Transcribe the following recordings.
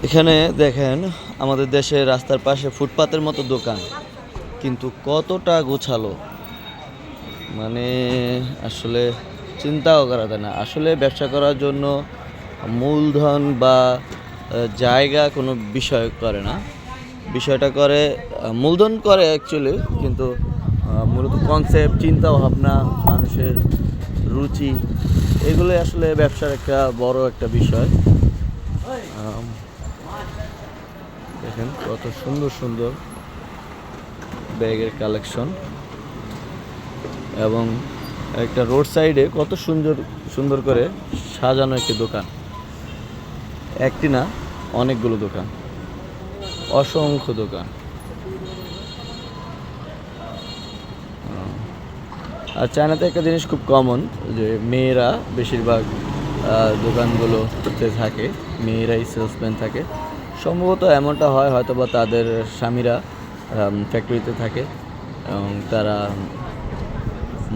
এখানে দেখেন আমাদের দেশে রাস্তার পাশে ফুটপাতের মতো দোকান, কিন্তু কতটা গোছালো, মানে আসলে চিন্তাও করা যায় না। আসলে ব্যবসা করার জন্য মূলধন বা জায়গা কোনো বিষয় করে না, বিষয়টা করে মূলধন করে অ্যাকচুয়ালি, কিন্তু মূলত কনসেপ্ট, চিন্তা ভাবনা, মানুষের রুচি, এগুলোই আসলে ব্যবসার একটা বড় একটা বিষয়। দেখেন কত সুন্দর সুন্দর ব্যাগের কালেকশন, এবং একটা রোড সাইডে কত সুন্দর সুন্দর করে সাজানো একটি দোকান, একটি না অনেকগুলো দোকান, অসংখ্য দোকান। আর চায়নাতে একটা জিনিস খুব কমন, যে মেয়েরা বেশিরভাগ দোকানগুলোতে থাকে, মেয়েরাই সেলসম্যান থাকে। সম্ভবত এমনটা হয়, হয়তো বা তাদের স্বামীরা ফ্যাক্টরিতে থাকে এবং তারা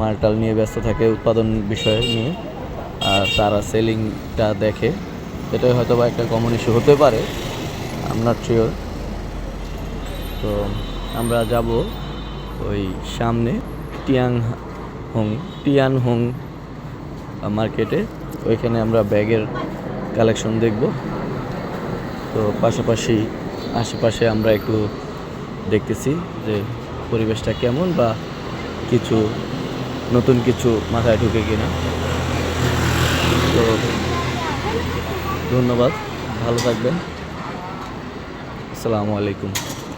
মালটাল নিয়ে ব্যস্ত থাকে, উৎপাদন বিষয় নিয়ে, আর তারা সেলিংটা দেখে। এটাই হয়তো বা একটা কমন ইস্যু হতে পারে, আই এম নট শিওর। তো আমরা যাব ওই সামনে টিয়ানহং মার্কেটে, ওইখানে আমরা ব্যাগের কালেকশন দেখব। তো পাশাপাশি আশেপাশে আমরা একটু দেখতেছি যে পরিবেশটা কেমন, বা কিছু নতুন কিছু মাথায় ঢুকে কিনা। তো ধন্যবাদ, ভালো থাকবেন, আসসালামু আলাইকুম।